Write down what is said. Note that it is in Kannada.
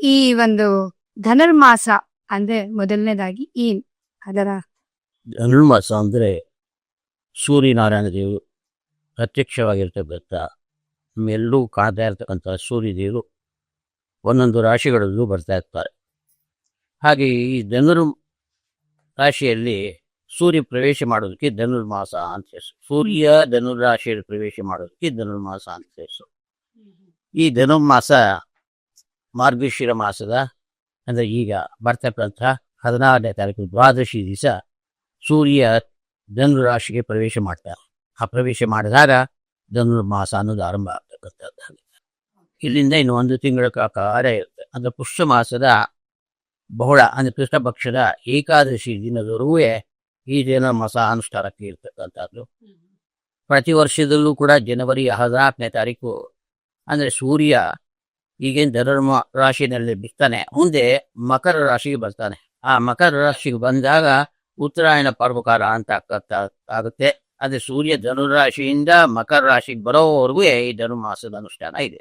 ಈ ಒಂದು ಧನುರ್ಮಾಸ ಅಂದ್ರೆ ಮೊದಲನೇದಾಗಿ ಅದರ ಧನುರ್ಮಾಸ ಅಂದರೆ ಸೂರ್ಯನಾರಾಯಣ ದೇವರು ಪ್ರತ್ಯಕ್ಷವಾಗಿರ್ತಕ್ಕಂಥ ನಮ್ಮೆಲ್ಲೂ ಕಾಣ್ತಾ ಇರ್ತಕ್ಕಂಥ ಸೂರ್ಯದೇವರು ಒಂದೊಂದು ರಾಶಿಗಳಲ್ಲೂ ಬರ್ತಾ ಇರ್ತಾರೆ. ಹಾಗೆ ಈ ರಾಶಿಯಲ್ಲಿ ಸೂರ್ಯ ಪ್ರವೇಶ ಮಾಡೋದಕ್ಕೆ ಧನುರ್ಮಾಸ ಅಂತ ಹೆಸರು. ಸೂರ್ಯ ಧನುರಾಶಿಯಲ್ಲಿ ಪ್ರವೇಶ ಮಾಡೋದಕ್ಕೆ ಧನುರ್ಮಾಸ ಅಂತ ಹೆಸರು. ಈ ಧನುರ್ಮಾಸ ಮಾರ್ಗಶಿರ ಮಾಸದ ಅಂದರೆ ಈಗ ಬರ್ತಕ್ಕಂಥ 16ನೇ ತಾರೀಕು ದ್ವಾದಶಿ ದಿವಸ ಸೂರ್ಯ ಧನುರಾಶಿಗೆ ಪ್ರವೇಶ ಮಾಡ್ತಾರೆ. ಆ ಪ್ರವೇಶ ಮಾಡಿದಾಗ ಧನುರ್ಮಾಸ ಅನ್ನೋದು ಆರಂಭ ಆಗ್ತಕ್ಕಂಥದ್ದು. ಇಲ್ಲಿಂದ ಇನ್ನು 1 ತಿಂಗಳ ಕಾರ್ಯ ಇರುತ್ತೆ. ಅಂದರೆ ಪುಷ್ಯ ಮಾಸದ ಬಹುಳ ಅಂದರೆ ಕೃಷ್ಣ ಪಕ್ಷದ ಏಕಾದಶಿ ದಿನದವರೆಗೂ ಈ ಧನುರ್ಮಾಸ ಅನುಷ್ಠಾನಕ್ಕೆ ಇರ್ತಕ್ಕಂಥದ್ದು. ಪ್ರತಿ ವರ್ಷದಲ್ಲೂ ಕೂಡ ಜನವರಿ 14ನೇ ತಾರೀಕು ಅಂದರೆ ಸೂರ್ಯ ಈಗೇನು ರಾಶಿನಲ್ಲಿ ಬಿಡ್ತಾನೆ, ಮುಂದೆ ಮಕರ ರಾಶಿಗೆ ಬರ್ತಾನೆ. ಆ ಮಕರ ರಾಶಿಗೆ ಬಂದಾಗ ಉತ್ತರಾಯಣ ಪರ್ವಕಾಲ ಅಂತ ಆಗುತ್ತೆ. ಅದೇ ಸೂರ್ಯ ಧನುರಾಶಿಯಿಂದ ಮಕರ ರಾಶಿಗೆ ಬರೋವರೆಗೂ ಈ ಧನುರ್ಮಾಸದ ಅನುಷ್ಠಾನ ಇದೆ.